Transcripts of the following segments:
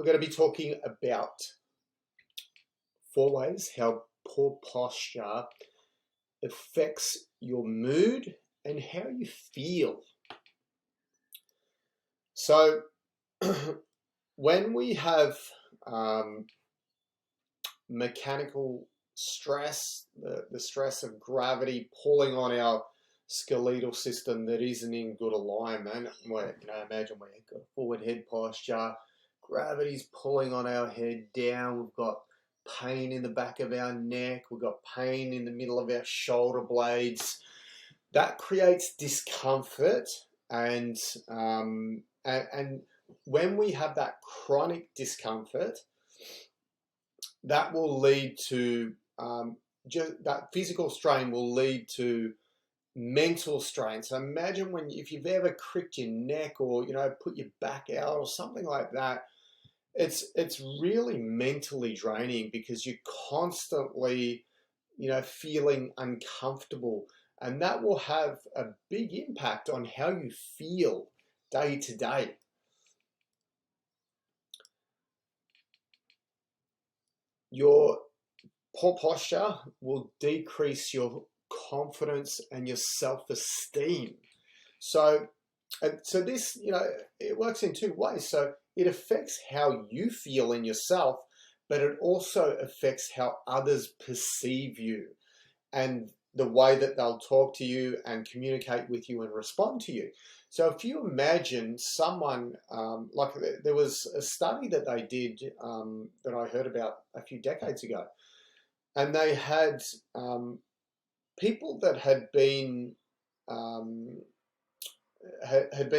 we're going to be talking about 4 ways how poor posture affects your mood and how you feel. So when we have mechanical stress, the stress of gravity pulling on our skeletal system that isn't in good alignment, where, imagine we've got a forward head posture, gravity's pulling on our head down, we've got pain in the back of our neck, we've got pain in the middle of our shoulder blades. That creates discomfort, and when we have that chronic discomfort, that will lead to that physical strain will lead to mental strain. So imagine if you've ever cricked your neck or put your back out or something like that, it's really mentally draining because you're constantly feeling uncomfortable, and that will have a big impact on how you feel day to day. Your poor posture will decrease your confidence and your self-esteem. So this, it works in 2 ways. So it affects how you feel in yourself, but it also affects how others perceive you and the way that they'll talk to you and communicate with you and respond to you. So if you imagine someone, like there was a study that they did that I heard about a few decades ago, and they had people that had been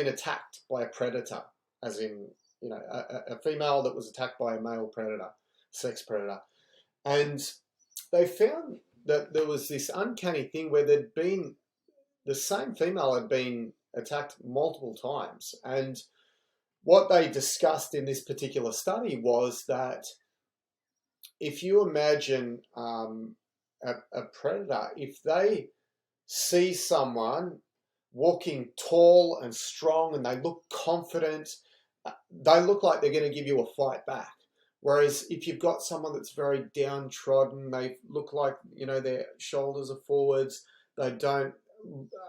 attacked by a predator, as in a female that was attacked by a male predator, sex predator, and they found that there was this uncanny thing where the same female had been attacked multiple times, and what they discussed in this particular study was that if you imagine a predator, if they see someone walking tall and strong and they look confident, they look like they're going to give you a fight back. Whereas if you've got someone that's very downtrodden, they look like their shoulders are forwards, they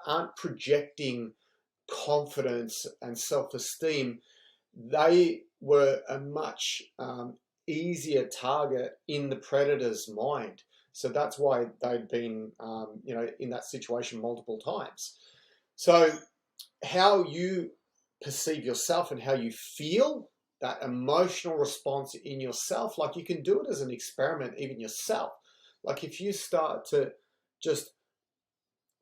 aren't projecting confidence and self-esteem, they were a much easier target in the predator's mind. So that's why they'd been in that situation multiple times. So how you perceive yourself and how you feel, that emotional response in yourself, like you can do it as an experiment even yourself. Like if you start to just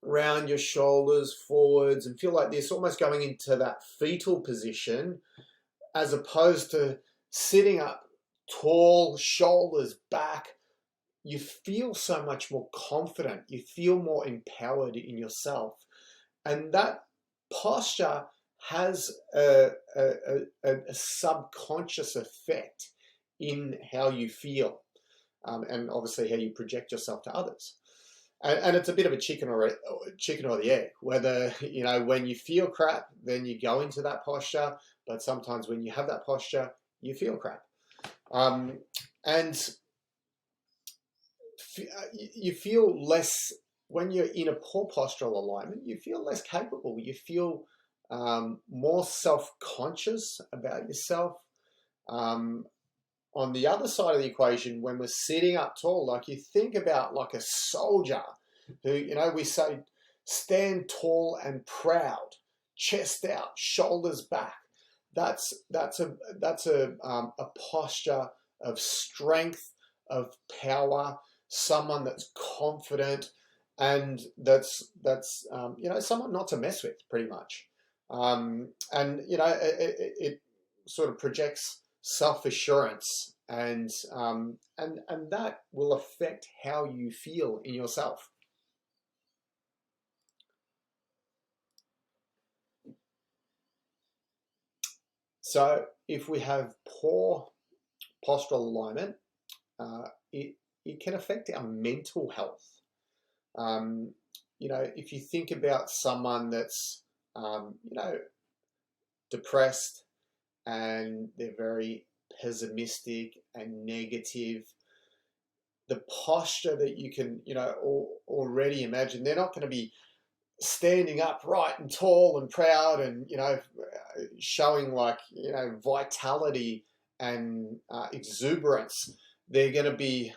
round your shoulders forwards and feel like this, almost going into that fetal position, as opposed to sitting up tall, shoulders back, you feel so much more confident, you feel more empowered in yourself. And that posture has a subconscious effect in how you feel, and obviously how you project yourself to others. And it's a bit of a chicken or the egg, whether, when you feel crap, then you go into that posture, but sometimes when you have that posture, you feel crap. And you feel less, when you're in a poor postural alignment, you feel less capable, you feel more self-conscious about yourself. On the other side of the equation, when we're sitting up tall, like you think about like a soldier who, we say, stand tall and proud, chest out, shoulders back. That's a posture of strength, of power, someone that's confident, and that's someone not to mess with, pretty much. It sort of projects self-assurance, and that will affect how you feel in yourself. So if we have poor postural alignment, it can affect our mental health. If you think about someone that's depressed and they're very pessimistic and negative, the posture that you can, already imagine, they're not going to be standing upright and tall and proud and, showing like, vitality and exuberance. They're going to be,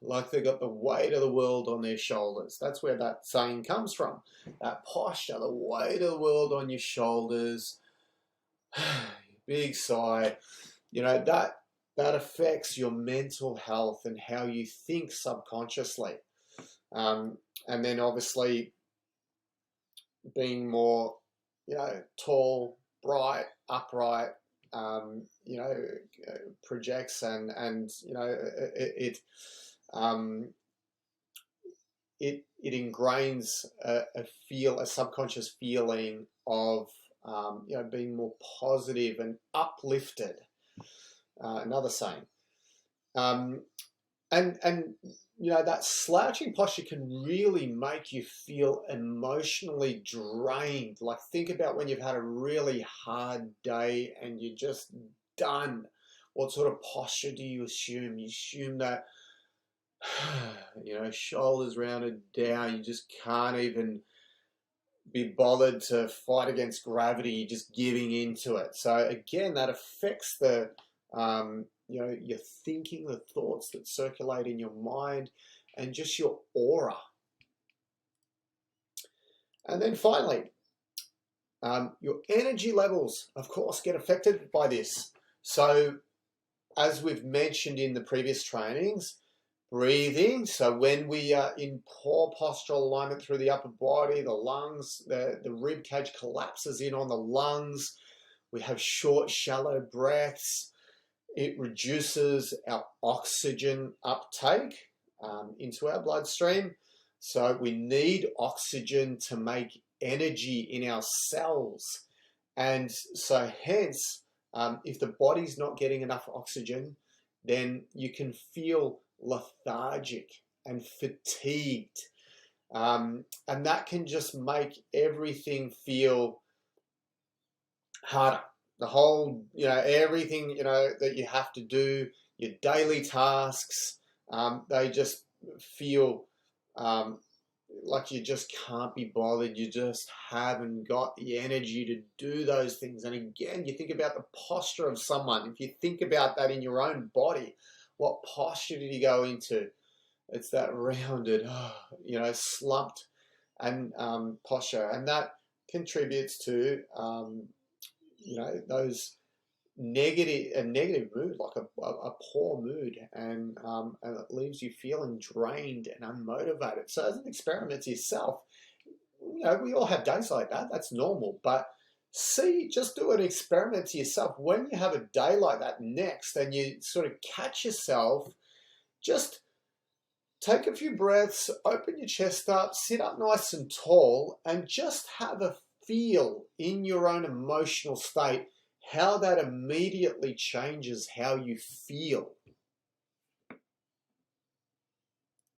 like they've got the weight of the world on their shoulders. That's where that saying comes from. That posture, the weight of the world on your shoulders. Big sigh. That affects your mental health and how you think subconsciously. And then obviously being more, tall, bright, upright, projects and it ingrains a subconscious feeling of being more positive and uplifted. Another saying, and that slouching posture can really make you feel emotionally drained. Like, think about when you've had a really hard day and you're just done. What sort of posture do you assume? You assume that, shoulders rounded down. You just can't even be bothered to fight against gravity. You're just giving into it. So again, that affects the, your thinking, the thoughts that circulate in your mind, and just your aura. And then finally, your energy levels, of course, get affected by this. So as we've mentioned in the previous trainings, breathing. So when we are in poor postural alignment through the upper body, the lungs, the rib cage collapses in on the lungs. We have short, shallow breaths. It reduces our oxygen uptake into our bloodstream. So we need oxygen to make energy in our cells. And so hence, if the body's not getting enough oxygen, then you can feel lethargic and fatigued. And that can just make everything feel harder. The whole, everything, that you have to do, your daily tasks, they just feel like you just can't be bothered. You just haven't got the energy to do those things. And again, you think about the posture of someone. If you think about that in your own body, what posture did you go into? It's that rounded, slumped and posture. And that contributes to, those negative mood, like a poor mood, and it leaves you feeling drained and unmotivated. So as an experiment to yourself, we all have days like that. That's normal. But just do an experiment to yourself. When you have a day like that next, and you sort of catch yourself, just take a few breaths, open your chest up, sit up nice and tall, and just have a feel in your own emotional state how that immediately changes how you feel.